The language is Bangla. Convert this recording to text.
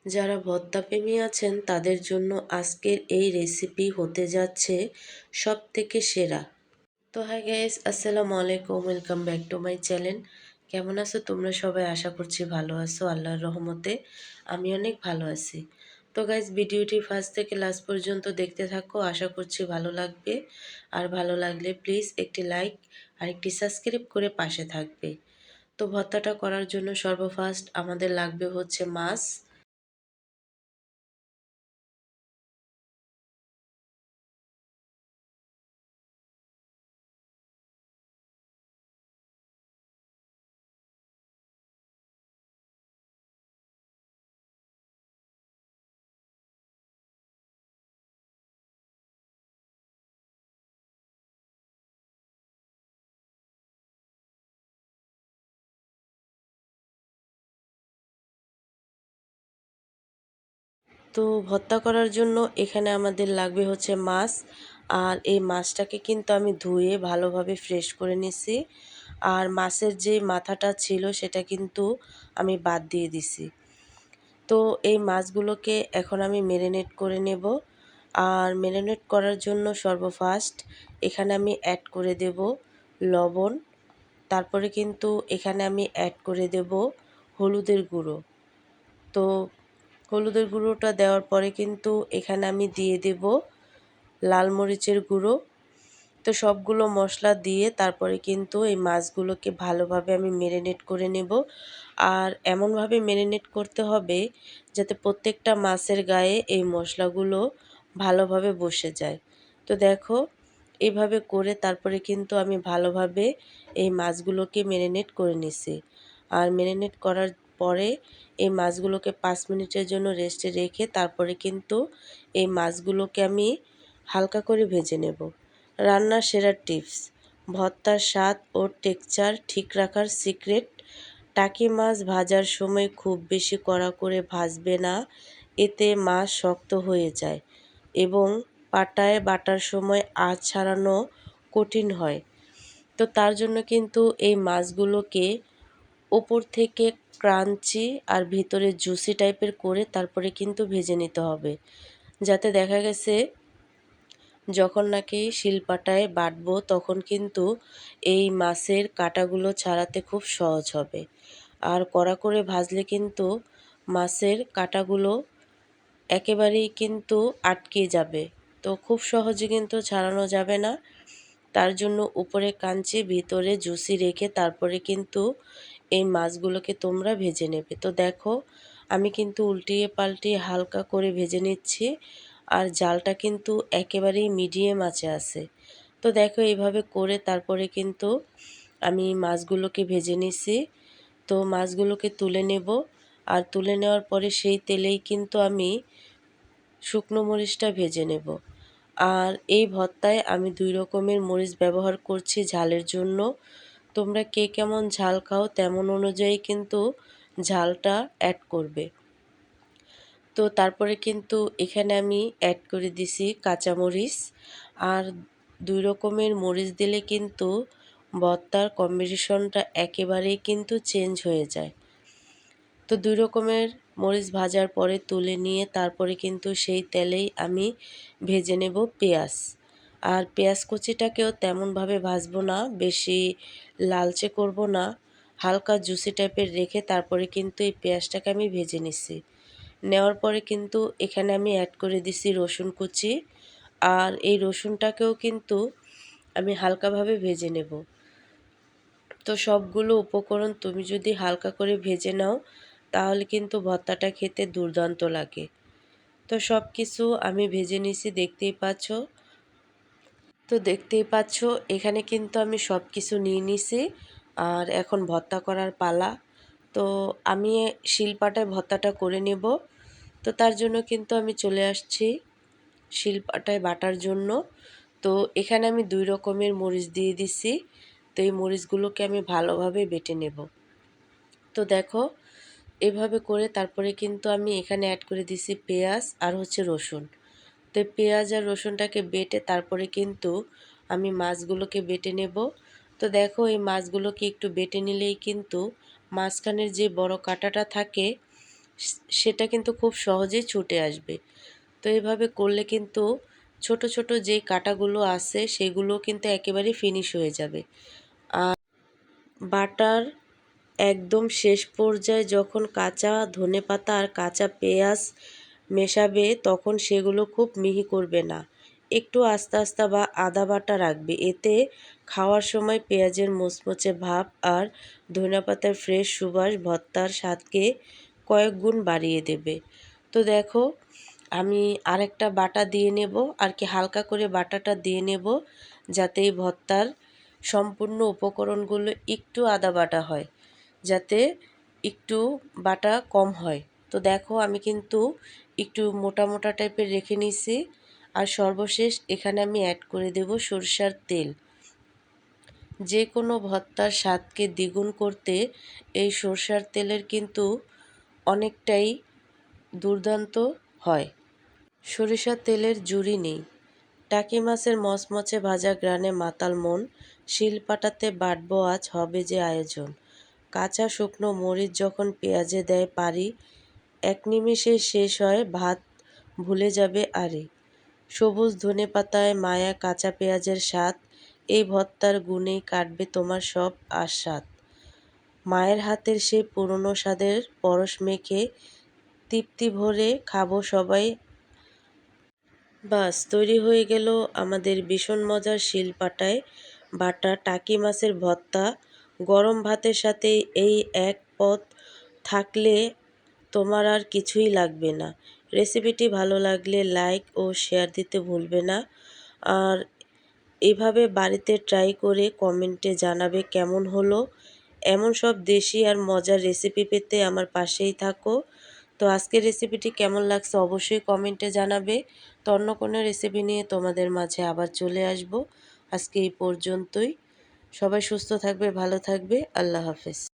যারা ভর্তা প্রেমী আছেন তাদের জন্য আজকের এই রেসিপি হতে যাচ্ছে সবথেকে সেরা। তো হাই গাইস, আসসালামু আলাইকুম, welcome back to my channel. কেমন আছো তোমরা সবাই? আশা করছি ভালো আছো আল্লাহর রহমতে। আমি অনেক ভালো আছি। তো গাইস, ভিডিওটি ফার্স্ট থেকে লাস্ট পর্যন্ত দেখতে থাকো, আশা করছি ভালো লাগবে। আর ভালো লাগলে প্লিজ একটি লাইক আর একটি সাবস্ক্রাইব করে পাশে থাকবে। তো ভর্তাটা করার জন্য সর্বফার্স্ট আমাদের লাগবে হচ্ছে মাছ। তো ভর্তা করার জন্য এখানে আমাদের লাগবে হচ্ছে মাছ। আর এই মাছটাকে কিন্তু আমি ধুয়ে ভালোভাবে ফ্রেশ করে নিছি। আর মাছের যে মাথাটা ছিল সেটা কিন্তু আমি বাদ দিয়ে দিছি। তো এই মাছগুলোকে এখন আমি ম্যারিনেট করে নেব। আর ম্যারিনেট করার জন্য সর্বফার্স্ট এখানে আমি অ্যাড করে দেব লবণ। তারপরে কিন্তু এখানে আমি অ্যাড করে দেব হলুদের গুঁড়ো। তো হলুদের গুঁড়োটা দেওয়ার পরে কিন্তু এখানে আমি দিয়ে দেব লাল মরিচের গুঁড়ো। তো সবগুলো মশলা দিয়ে তারপরে কিন্তু এই মাছগুলোকে ভালোভাবে আমি ম্যারিনেট করে নেব। আর এমনভাবে ম্যারিনেট করতে হবে যাতে প্রত্যেকটা মাছের গায়ে এই মশলাগুলো ভালোভাবে বসে যায়। তো দেখো, এভাবে করে তারপরে কিন্তু আমি ভালোভাবে এই মাছগুলোকে ম্যারিনেট করে নিছি। আর ম্যারিনেট করার পরে এই মাছগুলোকে 5 মিনিটের জন্য রেস্টে রেখে তারপরে কিন্তু এই মাছগুলোকে আমি হালকা করে ভেজে নেব। রান্নার সেরা টিপস, ভর্তার স্বাদ ও টেক্সচার ঠিক রাখার সিক্রেট। টাকি মাছ ভাজার সময় খুব বেশি কড়া করে ভাজবে না, এতে মাছ শক্ত হয়ে যায় এবং পাটায় বাটার সময় আঁচ ছাড়ানো কঠিন হয়। তো তার জন্য কিন্তু এই মাছগুলোকে ওপর থেকে ক্রাঞ্চি আর ভিতরে জুসি টাইপের করে তারপরে কিন্তু ভেজে নিতে হবে, যাতে দেখা গেছে যখন নাকি শিলপাটায় বাটবো তখন কিন্তু এই মাছের কাঁটাগুলো ছাড়াতে খুব সহজ হবে। আর কড়া করে ভাজলে কিন্তু মাছের কাঁটাগুলো একেবারেই কিন্তু আটকে যাবে। তো খুব সহজে কিন্তু ছাড়ানো যাবে না। তার জন্য উপরে কাঞ্চি ভিতরে জুসি রেখে তারপরে কিন্তু এই মাছগুলোকে তোমরা ভেজে নেবে। তো দেখো, আমি কিন্তু উল্টিয়ে পাল্টিয়ে হালকা করে ভেজে নিচ্ছি। আর জালটা কিন্তু একেবারেই মিডিয়াম আঁচে আছে। তো দেখো, এইভাবে করে তারপরে কিন্তু আমি মাছগুলোকে ভেজে নিছি। তো মাছগুলোকে তুলে নেব। আর তুলে নেওয়ার পরে সেই তেলেই কিন্তু আমি শুকনো মরিচটা ভেজে নেব। আর এই ভর্তায় আমি 2 রকমের মরিচ ব্যবহার করছি ঝালের জন্য। তোমরা কে কেমন ঝাল খাও তেমন অনুযায়ী কিন্তু ঝালটা অ্যাড করবে। তো তারপরে কিন্তু এখানে আমি অ্যাড করে দিছি কাঁচামরিচ। আর 2 রকমের মরিচ দিলে কিন্তু ভর্তার কম্বিনেশনটা একেবারেই কিন্তু চেঞ্জ হয়ে যায়। তো 2 রকমের মরিচ ভাজার পরে তুলে নিয়ে তারপরে কিন্তু সেই তেলেই আমি ভেজে নেব পেঁয়াজ। আর পেঁয়াজ কুচিটাকেও তেমনভাবে ভাজবো না, বেশি লালচে করব না, হালকা জুসি টাইপের রেখে তারপরে কিন্তু এই পেঁয়াজটাকে আমি ভেজে নিছি। নেওয়ার পরে কিন্তু এখানে আমি অ্যাড করে দিছি রসুন কুচি। আর এই রসুনটাকেও কিন্তু আমি হালকাভাবে ভেজে নেব। তো সবগুলো উপকরণ তুমি যদি হালকা করে ভেজে নাও তাহলে কিন্তু ভর্তাটা খেতে দুর্দান্ত লাগে। তো সব কিছু আমি ভেজে নিছি, দেখতেই পাচ্ছ। তো দেখতেই পাচ্ছ এখানে কিন্তু আমি সব কিছু নিয়ে নিছি। আর এখন ভর্তা করার পালা। তো আমি শিলপাটায় ভর্তাটা করে নেব। তো তার জন্য কিন্তু আমি চলে আসছি শিলপাটায় বাটার জন্য। তো এখানে আমি 2 রকমের মরিচ দিয়ে দিছি। তো এই মরিচগুলোকে আমি ভালোভাবে বেটে নেব। তো দেখো, এভাবে করে তারপরে কিন্তু আমি এখানে অ্যাড করে দিছি পেঁয়াজ আর হচ্ছে রসুন। তো পেঁয়াজ আর রসুনটাকে বেটে তারপরে কিন্তু আমি মাছগুলোকে বেটে নেব। তো দেখো, এই মাছগুলোকে একটু বেটে নিলেই কিন্তু মাঝখানের যে বড় কাঁটাটা থাকে সেটা কিন্তু খুব সহজেই ছুটে আসবে। তো এভাবে করলে কিন্তু ছোট ছোট যে কাটাগুলো আছে সেগুলো কিন্তু একেবারে ফিনিশ হয়ে যাবে। আর বাটার একদম শেষ পর্যায়ে যখন কাঁচা ধনেপাতা আর কাঁচা পেঁয়াজ মেশাবে তখন সেগুলো খুব মিহি করবে না, একটু আস্তে আস্তে বা আদা বাটা রাখবে। এতে খাওয়ার সময় পেঁয়াজের মুচমুচে ভাব আর ধনেপাতার ফ্রেশ সুবাস ভর্তার স্বাদকে কয়েক গুণ বাড়িয়ে দেবে। তো দেখো, আমি আরেকটা বাটা দিয়ে নেব, আর কি হালকা করে বাটাটা দিয়ে নেব, যাতে এই ভর্তার সম্পূর্ণ উপকরণগুলো একটু আদা বাটা হয়, যাতে একটু বাটা কম হয়। তো দেখো, আমি কিন্তু একটু মোটা মোটা টাইপের রেখে নিছি। আর সর্বশেষ এখানে আমি অ্যাড করে দেব সরষার তেল। যে কোনো ভর্তার স্বাদকে দ্বিগুণ করতে এই সরষার তেলের কিন্তু অনেকটাই দুর্দান্ত হয়। সরিষার তেলের জুড়ি নেই। টাকি মাছের মচমচে ভাজা গ্রানে মাতাল মন, শিলপাটাতে বাটবো আজ হবে যে আয়োজন। কাঁচা শুকনো মরিচ যখন পেঁয়াজে দেয় পারি, এক নিমেষে শেষ হয় ভাত ভুলে যাবে আরে। সবুজ ধনেপাতায় মায়া কাঁচা পেঁয়াজের স্বাদ, এই ভর্তার গুণেই কাটবে তোমার সব আস্বাদ। মায়ের হাতের সেই পুরনো স্বাদের পরশ মেখে তৃপ্তি ভরে খাবো সবাই। বাস তৈরি হয়ে গেল আমাদের ভীষণ মজার শিলপাটায় বাটা টাকি মাছের ভর্তা। গরম ভাতের সাথে এই এক পদ থাকলে তোমার আর কিছুই লাগবে না। রেসিপিটি ভালো লাগলে লাইক ও শেয়ার দিতে ভুলবে না। আর এভাবে বাড়িতে ট্রাই করে কমেন্টে জানাবে কেমন হলো। এমন সব দেশি আর মজার রেসিপি পেতে আমার পাশেই থাকো। তো আজকের রেসিপিটি কেমন লাগছে অবশ্যই কমেন্টে জানাবে। তো অন্য কোনো রেসিপি নিয়ে তোমাদের মাঝে আবার চলে আসব। আজকে এই পর্যন্তই। সবাই সুস্থ থাকবে, ভালো থাকবে। আল্লাহ হাফেজ।